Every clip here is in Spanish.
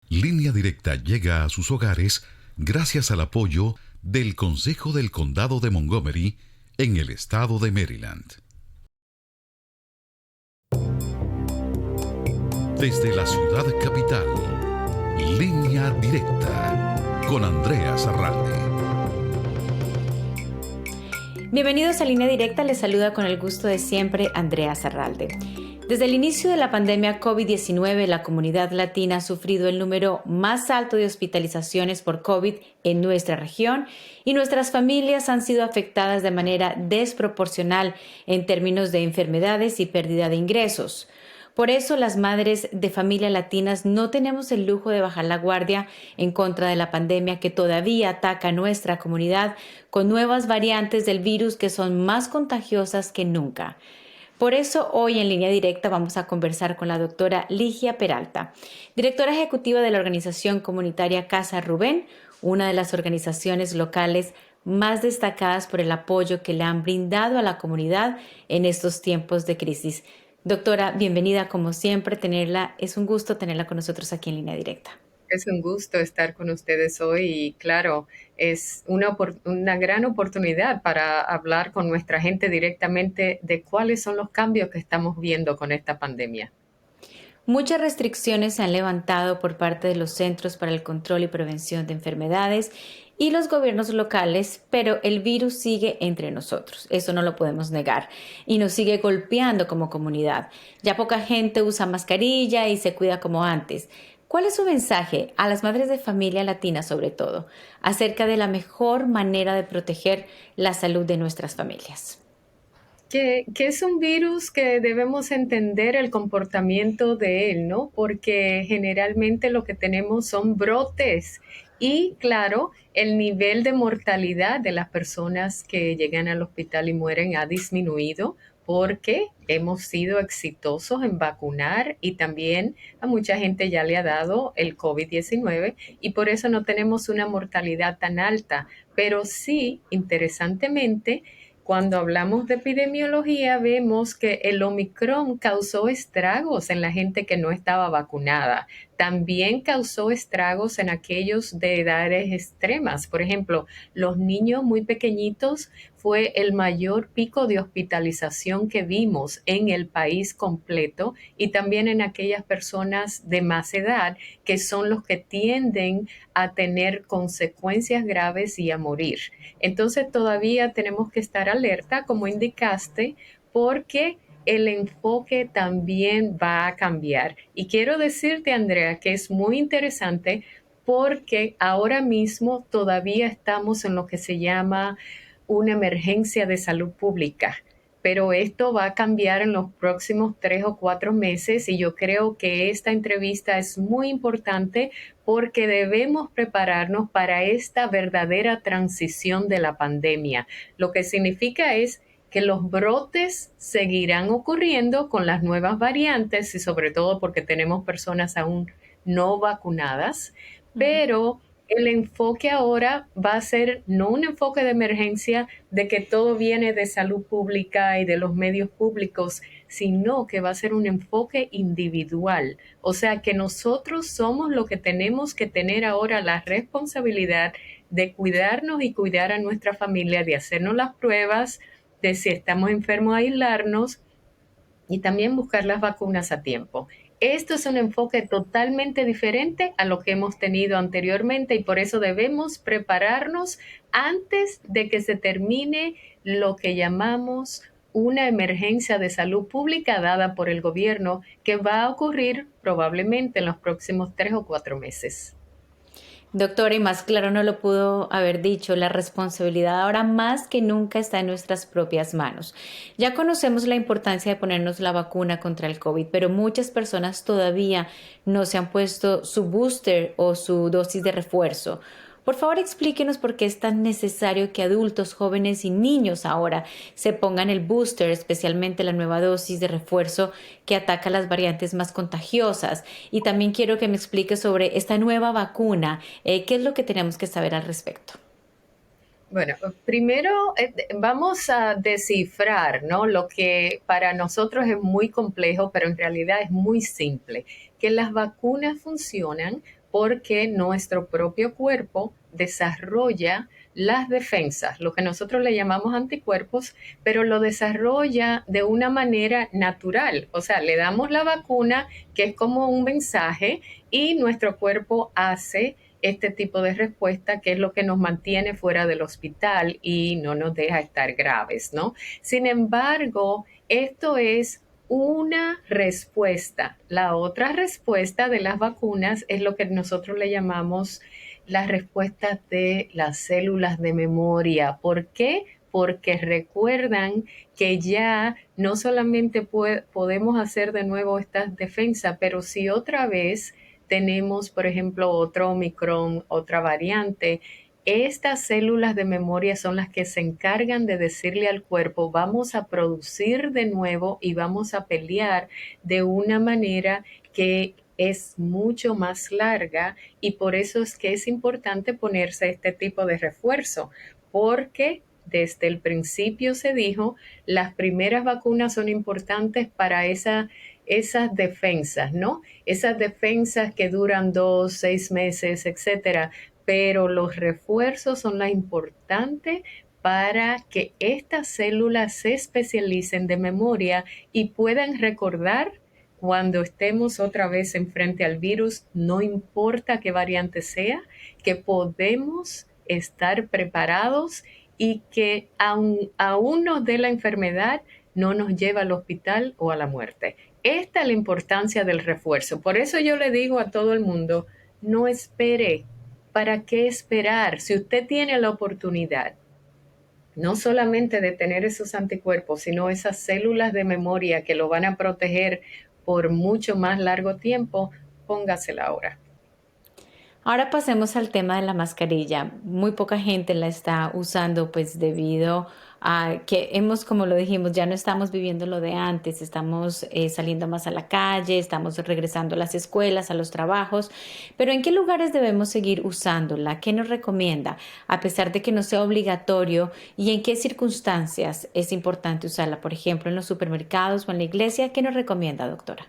Línea Directa llega a sus hogares gracias al apoyo del Consejo del Condado de Montgomery en el estado de Maryland. Desde la ciudad capital, Línea Directa con Andrea Zarralde. Bienvenidos a Línea Directa, les saluda con el gusto de siempre Andrea Zarralde. Desde el inicio de la pandemia COVID-19, la comunidad latina ha sufrido el número más alto de hospitalizaciones por COVID en nuestra región y nuestras familias han sido afectadas de manera desproporcional en términos de enfermedades y pérdida de ingresos. Por eso, las madres de familia latinas no tenemos el lujo de bajar la guardia en contra de la pandemia que todavía ataca a nuestra comunidad con nuevas variantes del virus que son más contagiosas que nunca. Por eso, hoy en Línea Directa vamos a conversar con la doctora Ligia Peralta, directora ejecutiva de la organización comunitaria Casa Rubén, una de las organizaciones locales más destacadas por el apoyo que le han brindado a la comunidad en estos tiempos de crisis. Doctora, bienvenida como siempre, es un gusto tenerla con nosotros aquí en Línea Directa. Es un gusto estar con ustedes hoy y claro, es una gran oportunidad para hablar con nuestra gente directamente de cuáles son los cambios que estamos viendo con esta pandemia. Muchas restricciones se han levantado por parte de los Centros para el Control y Prevención de Enfermedades y los gobiernos locales, pero el virus sigue entre nosotros. Eso no lo podemos negar y nos sigue golpeando como comunidad. Ya poca gente usa mascarilla y se cuida como antes. ¿Cuál es su mensaje a las madres de familia latinas, sobre todo, acerca de la mejor manera de proteger la salud de nuestras familias? Que es un virus que debemos entender el comportamiento de él, ¿no? Porque generalmente lo que tenemos son brotes y, claro, el nivel de mortalidad de las personas que llegan al hospital y mueren ha disminuido porque hemos sido exitosos en vacunar y también a mucha gente ya le ha dado el COVID-19 y por eso no tenemos una mortalidad tan alta. Pero sí, interesantemente, cuando hablamos de epidemiología, vemos que el Omicron causó estragos en la gente que no estaba vacunada. También causó estragos en aquellos de edades extremas. Por ejemplo, los niños muy pequeñitos fue el mayor pico de hospitalización que vimos en el país completo y también en aquellas personas de más edad que son los que tienden a tener consecuencias graves y a morir. Entonces todavía tenemos que estar alerta, como indicaste, porque el enfoque también va a cambiar. Y quiero decirte, Andrea, que es muy interesante porque ahora mismo todavía estamos en lo que se llama una emergencia de salud pública, pero esto va a cambiar en los próximos 3 o 4 meses y yo creo que esta entrevista es muy importante porque debemos prepararnos para esta verdadera transición de la pandemia. Lo que significa es que los brotes seguirán ocurriendo con las nuevas variantes y sobre todo porque tenemos personas aún no vacunadas, pero el enfoque ahora va a ser no un enfoque de emergencia de que todo viene de salud pública y de los medios públicos, sino que va a ser un enfoque individual. O sea que nosotros somos los que tenemos que tener ahora la responsabilidad de cuidarnos y cuidar a nuestra familia, de hacernos las pruebas, de si estamos enfermos aislarnos y también buscar las vacunas a tiempo. Esto es un enfoque totalmente diferente a lo que hemos tenido anteriormente y por eso debemos prepararnos antes de que se termine lo que llamamos una emergencia de salud pública dada por el gobierno que va a ocurrir probablemente en los próximos 3 o 4 meses. Doctora, y más claro no lo pudo haber dicho, la responsabilidad ahora más que nunca está en nuestras propias manos. Ya conocemos la importancia de ponernos la vacuna contra el COVID, pero muchas personas todavía no se han puesto su booster o su dosis de refuerzo. Por favor, explíquenos por qué es tan necesario que adultos, jóvenes y niños ahora se pongan el booster, especialmente la nueva dosis de refuerzo que ataca las variantes más contagiosas. Y también quiero que me explique sobre esta nueva vacuna. ¿Qué es lo que tenemos que saber al respecto? Bueno, primero vamos a descifrar, ¿no? Lo que para nosotros es muy complejo, pero en realidad es muy simple, que las vacunas funcionan porque nuestro propio cuerpo desarrolla las defensas, lo que nosotros le llamamos anticuerpos, pero lo desarrolla de una manera natural. O sea, le damos la vacuna, que es como un mensaje, y nuestro cuerpo hace este tipo de respuesta, que es lo que nos mantiene fuera del hospital y no nos deja estar graves, ¿no? Sin embargo, esto es una respuesta. La otra respuesta de las vacunas es lo que nosotros le llamamos las respuestas de las células de memoria. ¿Por qué? Porque recuerdan que ya no solamente podemos hacer de nuevo estas defensas, pero si otra vez tenemos, por ejemplo, otro Omicron, otra variante, estas células de memoria son las que se encargan de decirle al cuerpo, vamos a producir de nuevo y vamos a pelear de una manera que es mucho más larga, y por eso es que es importante ponerse este tipo de refuerzo, porque desde el principio se dijo, las primeras vacunas son importantes para esas defensas, ¿no? Esas defensas que duran 2, 6 meses, etcétera, pero los refuerzos son las importantes para que estas células se especialicen de memoria y puedan recordar cuando estemos otra vez enfrente al virus, no importa qué variante sea, que podemos estar preparados y que aún nos dé la enfermedad, no nos lleva al hospital o a la muerte. Esta es la importancia del refuerzo. Por eso yo le digo a todo el mundo, no espere. ¿Para qué esperar? Si usted tiene la oportunidad, no solamente de tener esos anticuerpos, sino esas células de memoria que lo van a proteger por mucho más largo tiempo, póngasela ahora. Ahora pasemos al tema de la mascarilla. Muy poca gente la está usando, pues debido a que hemos, como lo dijimos, ya no estamos viviendo lo de antes, estamos saliendo más a la calle, estamos regresando a las escuelas, a los trabajos, pero ¿en qué lugares debemos seguir usándola? ¿Qué nos recomienda? A pesar de que no sea obligatorio, ¿y en qué circunstancias es importante usarla? Por ejemplo, en los supermercados o en la iglesia, ¿qué nos recomienda, doctora?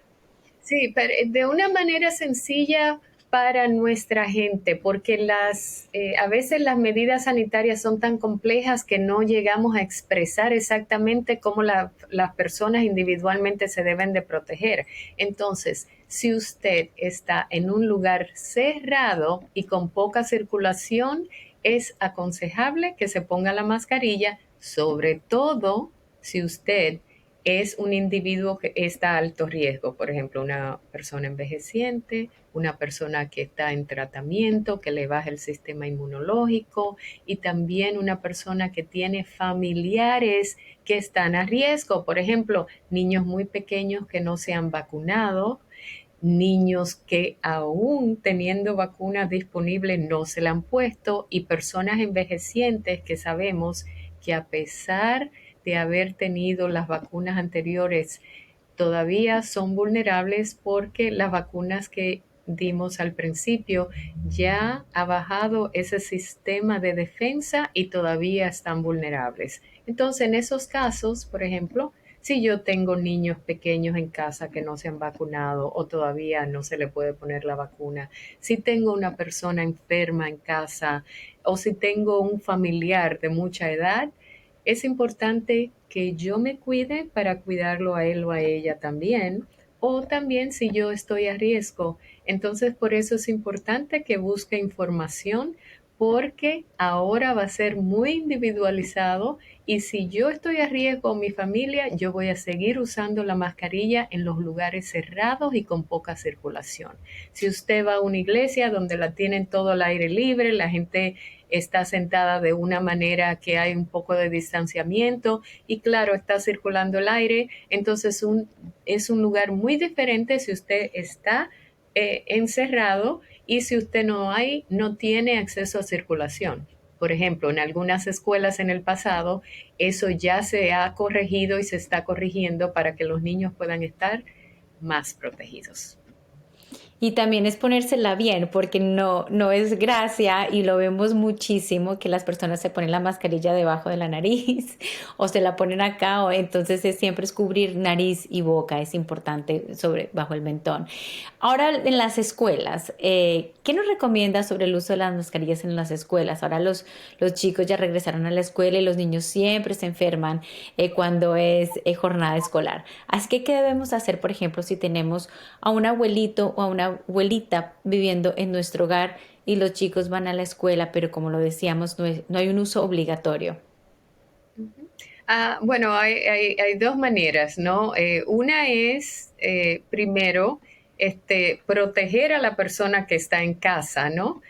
Sí, pero de una manera sencilla para nuestra gente, porque a veces las medidas sanitarias son tan complejas que no llegamos a expresar exactamente cómo las personas individualmente se deben de proteger. Entonces, si usted está en un lugar cerrado y con poca circulación, es aconsejable que se ponga la mascarilla, sobre todo si usted es un individuo que está a alto riesgo, por ejemplo, una persona envejeciente, una persona que está en tratamiento, que le baja el sistema inmunológico, y también una persona que tiene familiares que están a riesgo, por ejemplo, niños muy pequeños que no se han vacunado, niños que aún teniendo vacunas disponibles no se la han puesto, y personas envejecientes que sabemos que a pesar de haber tenido las vacunas anteriores, todavía son vulnerables porque las vacunas que dimos al principio ya ha bajado ese sistema de defensa y todavía están vulnerables. Entonces, en esos casos, por ejemplo, si yo tengo niños pequeños en casa que no se han vacunado o todavía no se le puede poner la vacuna, si tengo una persona enferma en casa o si tengo un familiar de mucha edad, es importante que yo me cuide para cuidarlo a él o a ella también, o también si yo estoy a riesgo. Entonces, por eso es importante que busque información, porque ahora va a ser muy individualizado, y si yo estoy a riesgo o mi familia, yo voy a seguir usando la mascarilla en los lugares cerrados y con poca circulación. Si usted va a una iglesia donde la tienen todo al aire libre, la gente está sentada de una manera que hay un poco de distanciamiento y claro, está circulando el aire, entonces es un lugar muy diferente si usted está encerrado y si usted no tiene acceso a circulación. Por ejemplo, en algunas escuelas en el pasado, eso ya se ha corregido y se está corrigiendo para que los niños puedan estar más protegidos. Y también es ponérsela bien, porque no es gracia y lo vemos muchísimo que las personas se ponen la mascarilla debajo de la nariz o se la ponen acá, o entonces siempre es cubrir nariz y boca, es importante bajo el mentón. Ahora en las escuelas, ¿qué nos recomienda sobre el uso de las mascarillas en las escuelas? Ahora los chicos ya regresaron a la escuela y los niños siempre se enferman cuando es jornada escolar. Así que, ¿qué debemos hacer, por ejemplo, si tenemos a un abuelito o a una abuelita viviendo en nuestro hogar y los chicos van a la escuela, pero como lo decíamos, no hay un uso obligatorio? Bueno, hay dos maneras, ¿no? Una es, primero, proteger a la persona que está en casa, ¿no?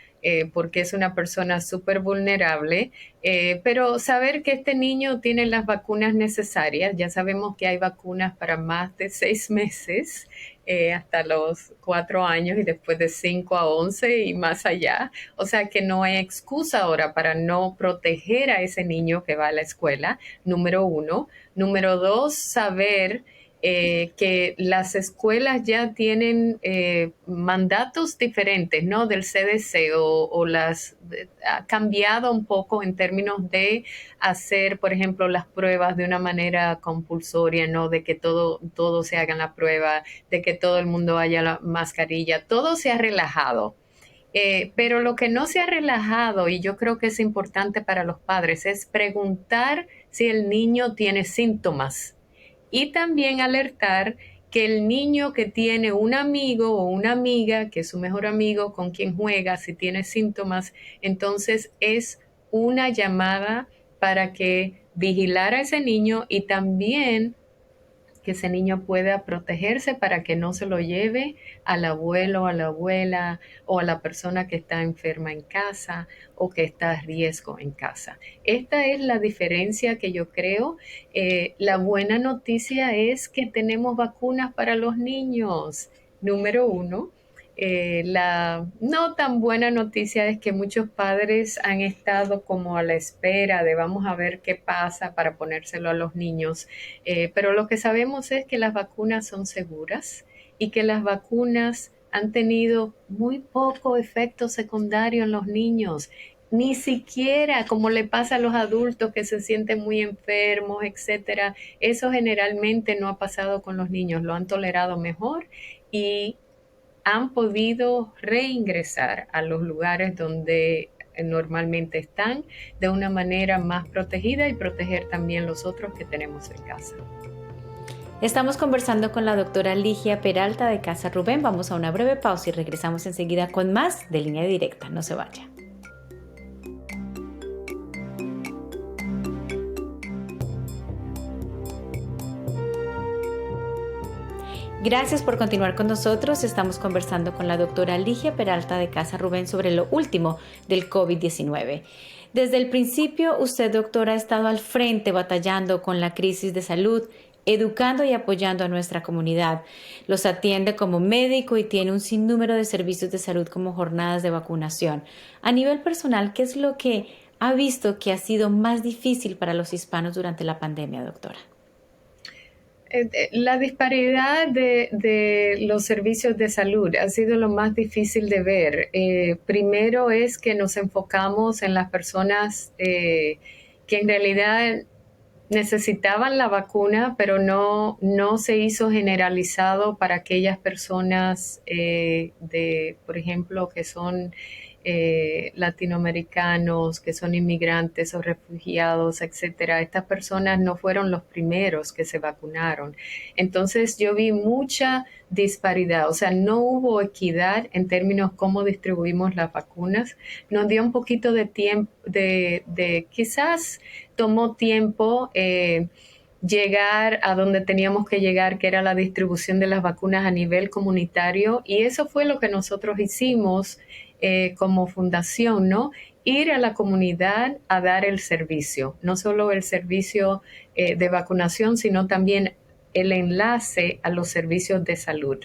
Porque es una persona súper vulnerable, pero saber que este niño tiene las vacunas necesarias. Ya sabemos que hay vacunas para más de 6 meses, hasta los 4 años y después de 5 a 11 y más allá. O sea que no hay excusa ahora para no proteger a ese niño que va a la escuela, número uno. Número dos, saber que las escuelas ya tienen mandatos diferentes, ¿no? Del CDC ha cambiado un poco en términos de hacer, por ejemplo, las pruebas de una manera compulsoria, ¿no? De que todo se haga la prueba, de que todo el mundo haya la mascarilla, todo se ha relajado. Pero lo que no se ha relajado, y yo creo que es importante para los padres, es preguntar si el niño tiene síntomas y también alertar que el niño que tiene un amigo o una amiga, que es su mejor amigo, con quien juega, si tiene síntomas, entonces es una llamada para que vigilar a ese niño y también que ese niño pueda protegerse para que no se lo lleve al abuelo, a la abuela o a la persona que está enferma en casa o que está a riesgo en casa. Esta es la diferencia que yo creo. La buena noticia es que tenemos vacunas para los niños, número uno. La no tan buena noticia es que muchos padres han estado como a la espera de vamos a ver qué pasa para ponérselo a los niños. Pero lo que sabemos es que las vacunas son seguras y que las vacunas han tenido muy poco efecto secundario en los niños. Ni siquiera como le pasa a los adultos que se sienten muy enfermos, etcétera. Eso generalmente no ha pasado con los niños, lo han tolerado mejor y han podido reingresar a los lugares donde normalmente están de una manera más protegida y proteger también los otros que tenemos en casa. Estamos conversando con la doctora Ligia Peralta de Casa Rubén. Vamos a una breve pausa y regresamos enseguida con más de Línea Directa. No se vaya. Gracias por continuar con nosotros. Estamos conversando con la doctora Ligia Peralta de Casa Rubén sobre lo último del COVID-19. Desde el principio, usted, doctora, ha estado al frente batallando con la crisis de salud, educando y apoyando a nuestra comunidad. Los atiende como médico y tiene un sinnúmero de servicios de salud como jornadas de vacunación. A nivel personal, ¿qué es lo que ha visto que ha sido más difícil para los hispanos durante la pandemia, doctora? La disparidad de los servicios de salud ha sido lo más difícil de ver. Primero es que nos enfocamos en las personas que en realidad necesitaban la vacuna, pero no se hizo generalizado para aquellas personas por ejemplo, que son latinoamericanos, que son inmigrantes o refugiados, etcétera. Estas personas no fueron los primeros que se vacunaron. Entonces yo vi mucha disparidad, o sea, no hubo equidad en términos cómo distribuimos las vacunas. Nos dio un poquito de tiempo, quizás tomó tiempo llegar a donde teníamos que llegar, que era la distribución de las vacunas a nivel comunitario, y eso fue lo que nosotros hicimos como fundación, ¿no? Ir a la comunidad a dar el servicio, no solo el servicio de vacunación, sino también el enlace a los servicios de salud.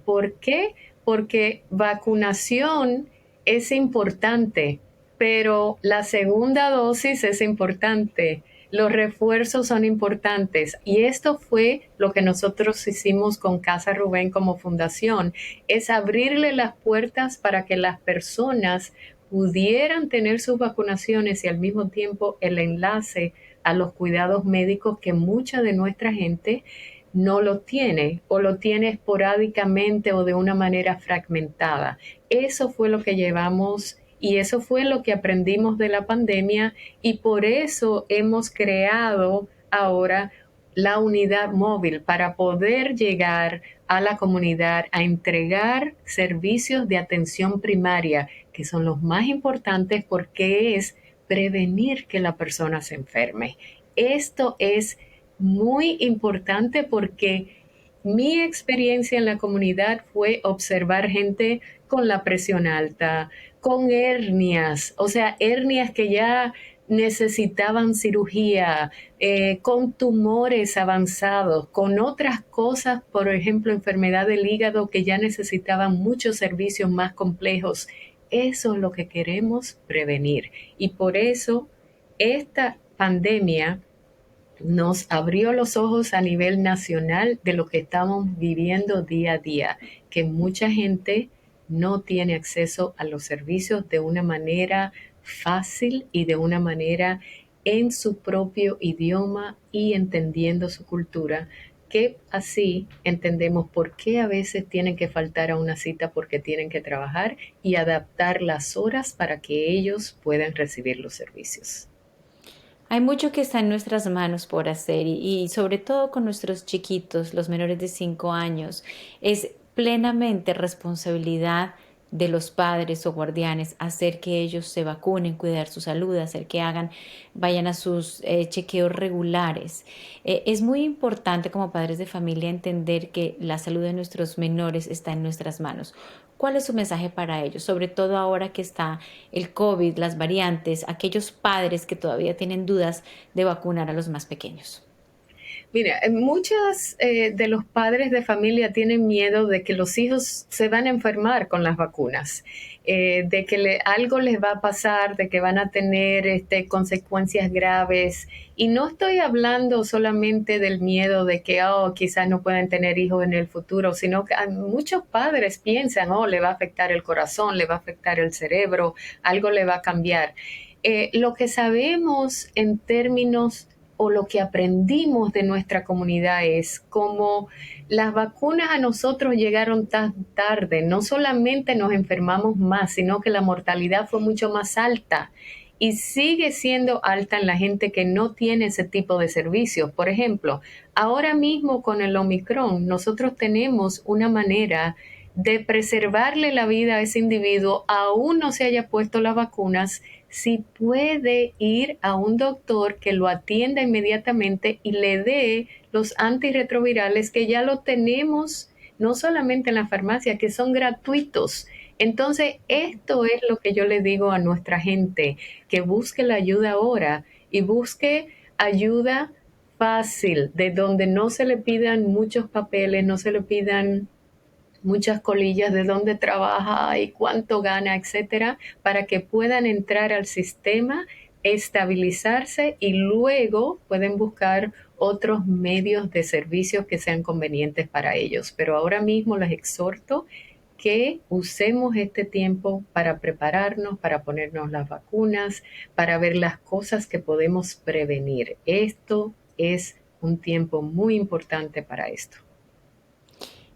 ¿Por qué? Porque vacunación es importante, pero la segunda dosis es importante. los refuerzos son importantes y esto fue lo que nosotros hicimos con Casa Rubén como fundación, es abrirle las puertas para que las personas pudieran tener sus vacunaciones y al mismo tiempo el enlace a los cuidados médicos que mucha de nuestra gente no lo tiene o lo tiene esporádicamente o de una manera fragmentada. Eso fue lo que llevamos y eso fue lo que aprendimos de la pandemia y por eso hemos creado ahora la unidad móvil para poder llegar a la comunidad a entregar servicios de atención primaria, que son los más importantes porque es prevenir que la persona se enferme. Esto es muy importante porque mi experiencia en la comunidad fue observar gente con la presión alta, con hernias, o sea, hernias que ya necesitaban cirugía, con tumores avanzados, con otras cosas, por ejemplo, enfermedad del hígado que ya necesitaban muchos servicios más complejos. Eso es lo que queremos prevenir. Y por eso esta pandemia nos abrió los ojos a nivel nacional de lo que estamos viviendo día a día, que mucha gente no tiene acceso a los servicios de una manera fácil y de una manera en su propio idioma y entendiendo su cultura, que así entendemos por qué a veces tienen que faltar a una cita porque tienen que trabajar y adaptar las horas para que ellos puedan recibir los servicios. Hay mucho que está en nuestras manos por hacer y sobre todo con nuestros chiquitos, los menores de 5 años, es plenamente responsabilidad de los padres o guardianes hacer que ellos se vacunen, cuidar su salud, hacer que vayan a sus chequeos regulares. Es muy importante como padres de familia entender que la salud de nuestros menores está en nuestras manos. ¿Cuál es su mensaje para ellos? Sobre todo ahora que está el COVID, las variantes, aquellos padres que todavía tienen dudas de vacunar a los más pequeños. Mira, muchos de los padres de familia tienen miedo de que los hijos se van a enfermar con las vacunas, de que algo les va a pasar, de que van a tener consecuencias graves. Y no estoy hablando solamente del miedo de que quizás no puedan tener hijos en el futuro, sino que muchos padres piensan, le va a afectar el corazón, le va a afectar el cerebro, algo le va a cambiar. Lo que sabemos en términos o lo que aprendimos de nuestra comunidad es como las vacunas a nosotros llegaron tan tarde, no solamente nos enfermamos más, sino que la mortalidad fue mucho más alta y sigue siendo alta en la gente que no tiene ese tipo de servicios. Por ejemplo, ahora mismo con el Omicron, nosotros tenemos una manera de preservarle la vida a ese individuo, aún no se haya puesto las vacunas, si puede ir a un doctor que lo atienda inmediatamente y le dé los antirretrovirales que ya lo tenemos, no solamente en la farmacia, que son gratuitos. Entonces, esto es lo que yo le digo a nuestra gente, que busque la ayuda ahora y busque ayuda fácil, de donde no se le pidan muchos papeles, no se le pidan muchas colillas de dónde trabaja y cuánto gana, etcétera, para que puedan entrar al sistema, estabilizarse y luego pueden buscar otros medios de servicios que sean convenientes para ellos. Pero ahora mismo les exhorto que usemos este tiempo para prepararnos, para ponernos las vacunas, para ver las cosas que podemos prevenir. Esto es un tiempo muy importante para esto.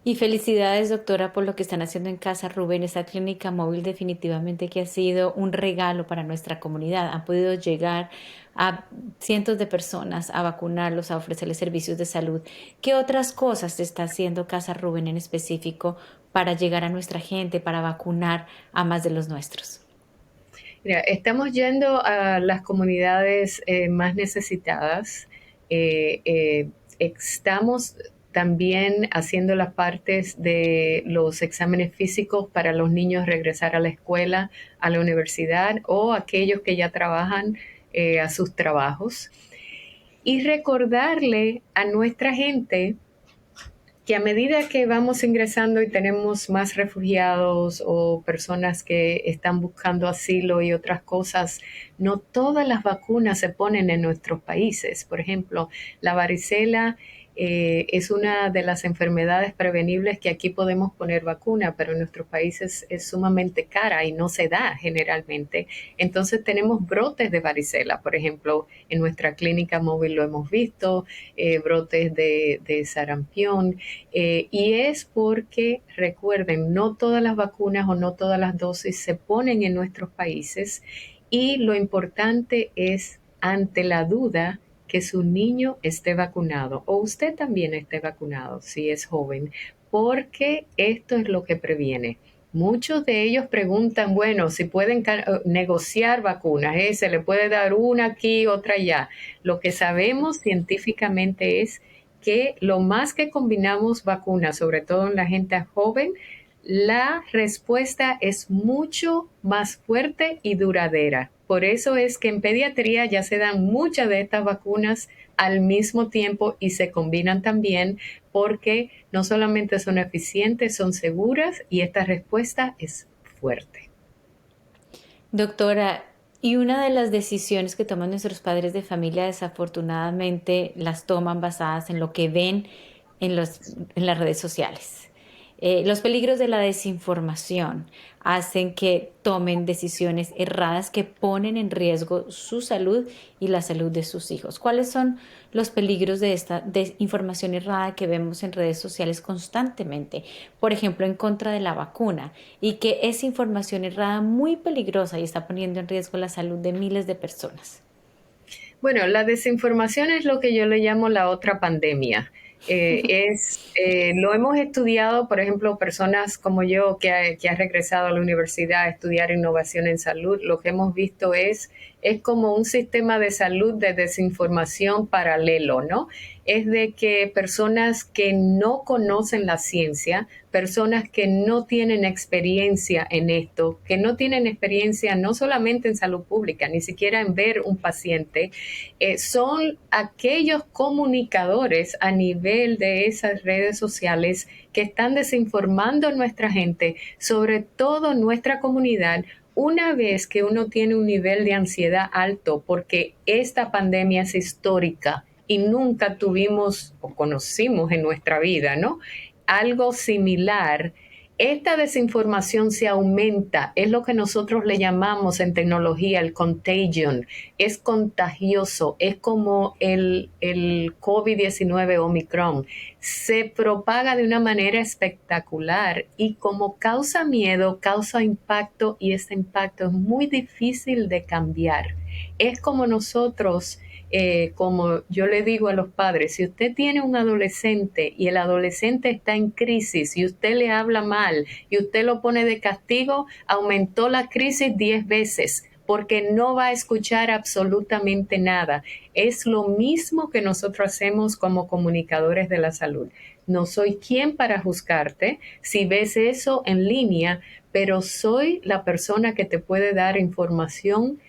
Y felicidades, doctora, por lo que están haciendo en Casa Rubén. Esa clínica móvil definitivamente que ha sido un regalo para nuestra comunidad. Han podido llegar a cientos de personas a vacunarlos, a ofrecerles servicios de salud. ¿Qué otras cosas está haciendo Casa Rubén en específico para llegar a nuestra gente, para vacunar a más de los nuestros? Mira, estamos yendo a las comunidades más necesitadas. Estamos también haciendo las partes de los exámenes físicos para los niños regresar a la escuela, a la universidad o aquellos que ya trabajan a sus trabajos. Y recordarle a nuestra gente que a medida que vamos ingresando y tenemos más refugiados o personas que están buscando asilo y otras cosas, no todas las vacunas se ponen en nuestros países. Por ejemplo, la varicela es una de las enfermedades prevenibles que aquí podemos poner vacuna, pero en nuestros países es sumamente cara y no se da generalmente. Entonces tenemos brotes de varicela, por ejemplo, en nuestra clínica móvil lo hemos visto, brotes de sarampión, y es porque, recuerden, no todas las vacunas o no todas las dosis se ponen en nuestros países y lo importante es, ante la duda, que su niño esté vacunado o usted también esté vacunado si es joven, porque esto es lo que previene. Muchos de ellos preguntan, bueno, si pueden negociar vacunas, se le puede dar una aquí, otra allá. Lo que sabemos científicamente es que lo más que combinamos vacunas, sobre todo en la gente joven, la respuesta es mucho más fuerte y duradera. Por eso es que en pediatría ya se dan muchas de estas vacunas al mismo tiempo y se combinan también porque no solamente son eficientes, son seguras y esta respuesta es fuerte. Doctora, y una de las decisiones que toman nuestros padres de familia, desafortunadamente, las toman basadas en lo que ven en las redes sociales. Los peligros de la desinformación hacen que tomen decisiones erradas que ponen en riesgo su salud y la salud de sus hijos. ¿Cuáles son los peligros de esta desinformación errada que vemos en redes sociales constantemente? Por ejemplo, en contra de la vacuna, y que es información errada muy peligrosa y está poniendo en riesgo la salud de miles de personas. Bueno, la desinformación es lo que yo le llamo la otra pandemia. Lo hemos estudiado, por ejemplo, personas como yo que ha regresado a la universidad a estudiar innovación en salud, lo que hemos visto es como un sistema de salud de desinformación paralelo, ¿no? Es de que personas que no conocen la ciencia, personas que no tienen experiencia en esto, que no tienen experiencia no solamente en salud pública, ni siquiera en ver un paciente, son aquellos comunicadores a nivel de esas redes sociales que están desinformando a nuestra gente, sobre todo nuestra comunidad, una vez que uno tiene un nivel de ansiedad alto, porque esta pandemia es histórica y nunca tuvimos o conocimos en nuestra vida, ¿no? Algo similar. Esta desinformación se aumenta, es lo que nosotros le llamamos en tecnología el contagion, es contagioso, es como el COVID-19 Omicron, se propaga de una manera espectacular y como causa miedo, causa impacto y este impacto es muy difícil de cambiar. Es como nosotros, como yo le digo a los padres, si usted tiene un adolescente y el adolescente está en crisis y usted le habla mal y usted lo pone de castigo, aumentó la crisis 10 veces porque no va a escuchar absolutamente nada. Es lo mismo que nosotros hacemos como comunicadores de la salud. No soy quien para juzgarte si ves eso en línea, pero soy la persona que te puede dar información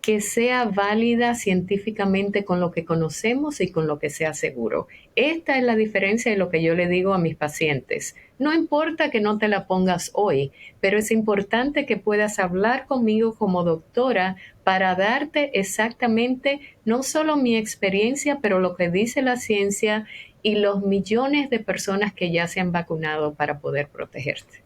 que sea válida científicamente con lo que conocemos y con lo que sea seguro. Esta es la diferencia de lo que yo le digo a mis pacientes. No importa que no te la pongas hoy, pero es importante que puedas hablar conmigo como doctora para darte exactamente no solo mi experiencia, pero lo que dice la ciencia y los millones de personas que ya se han vacunado para poder protegerte.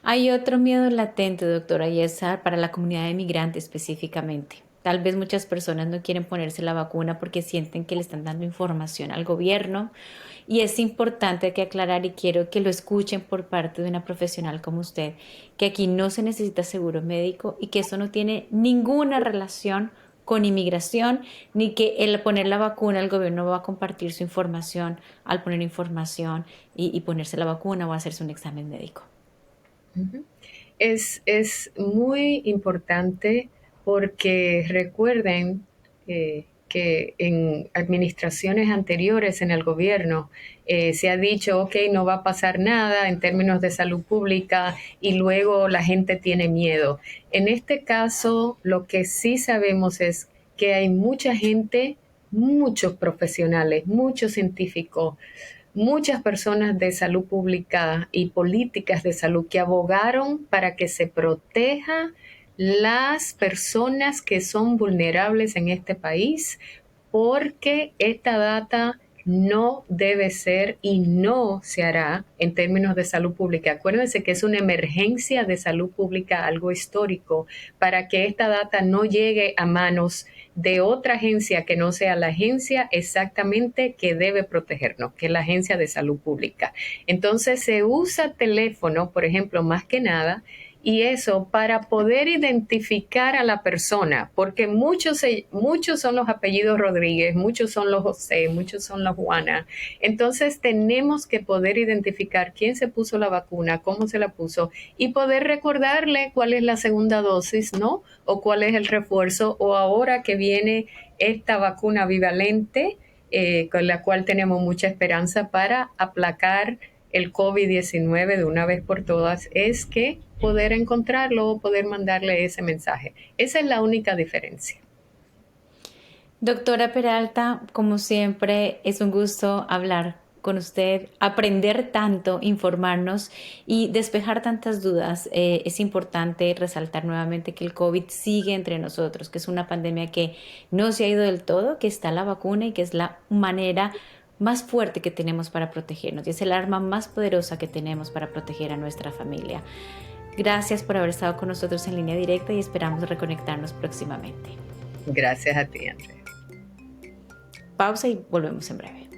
Hay otro miedo latente, doctora, y es para la comunidad de migrantes específicamente. Tal vez muchas personas no quieren ponerse la vacuna porque sienten que le están dando información al gobierno y es importante que aclarar y quiero que lo escuchen por parte de una profesional como usted, que aquí no se necesita seguro médico y que eso no tiene ninguna relación con inmigración, ni que el poner la vacuna, el gobierno va a compartir su información al poner información y ponerse la vacuna o hacerse un examen médico. Es muy importante porque recuerden que en administraciones anteriores en el gobierno se ha dicho, ok, no va a pasar nada en términos de salud pública y luego la gente tiene miedo. En este caso, lo que sí sabemos es que hay mucha gente, muchos profesionales, muchos científicos, muchas personas de salud pública y políticas de salud que abogaron para que se proteja las personas que son vulnerables en este país, porque esta data no debe ser y no se hará en términos de salud pública. Acuérdense que es una emergencia de salud pública, algo histórico, para que esta data no llegue a manos de otra agencia que no sea la agencia exactamente que debe protegernos, que es la Agencia de Salud Pública. Entonces se usa teléfono, por ejemplo, más que nada, y eso para poder identificar a la persona, porque muchos son los apellidos Rodríguez, muchos son los José, muchos son los Juana. Entonces tenemos que poder identificar quién se puso la vacuna, cómo se la puso y poder recordarle cuál es la segunda dosis, ¿no? O cuál es el refuerzo, o ahora que viene esta vacuna bivalente, con la cual tenemos mucha esperanza para aplacar el COVID-19 de una vez por todas, es que poder encontrarlo o poder mandarle ese mensaje. Esa es la única diferencia. Doctora Peralta, como siempre, es un gusto hablar con usted, aprender tanto, informarnos y despejar tantas dudas. Es importante resaltar nuevamente que el COVID sigue entre nosotros, que es una pandemia que no se ha ido del todo, que está la vacuna y que es la manera más fuerte que tenemos para protegernos y es el arma más poderosa que tenemos para proteger a nuestra familia. Gracias por haber estado con nosotros en Línea Directa y esperamos reconectarnos próximamente. Gracias a ti, Andrea. Pausa y volvemos en breve.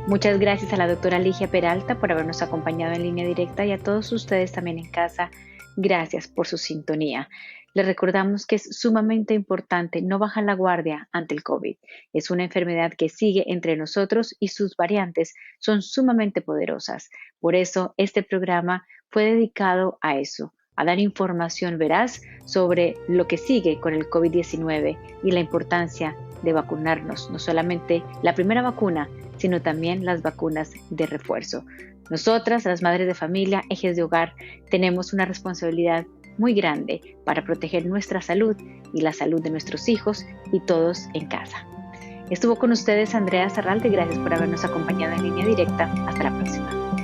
Muchas gracias a la doctora Ligia Peralta por habernos acompañado en Línea Directa y a todos ustedes también en casa. Gracias por su sintonía. Les recordamos que es sumamente importante no bajar la guardia ante el COVID. Es una enfermedad que sigue entre nosotros y sus variantes son sumamente poderosas. Por eso, este programa fue dedicado a eso, a dar información veraz sobre lo que sigue con el COVID-19 y la importancia de vacunarnos, no solamente la primera vacuna, sino también las vacunas de refuerzo. Nosotras, las madres de familia, ejes de hogar, tenemos una responsabilidad muy grande para proteger nuestra salud y la salud de nuestros hijos y todos en casa. Estuvo con ustedes Andrea Zarralde, gracias por habernos acompañado en Línea Directa. Hasta la próxima.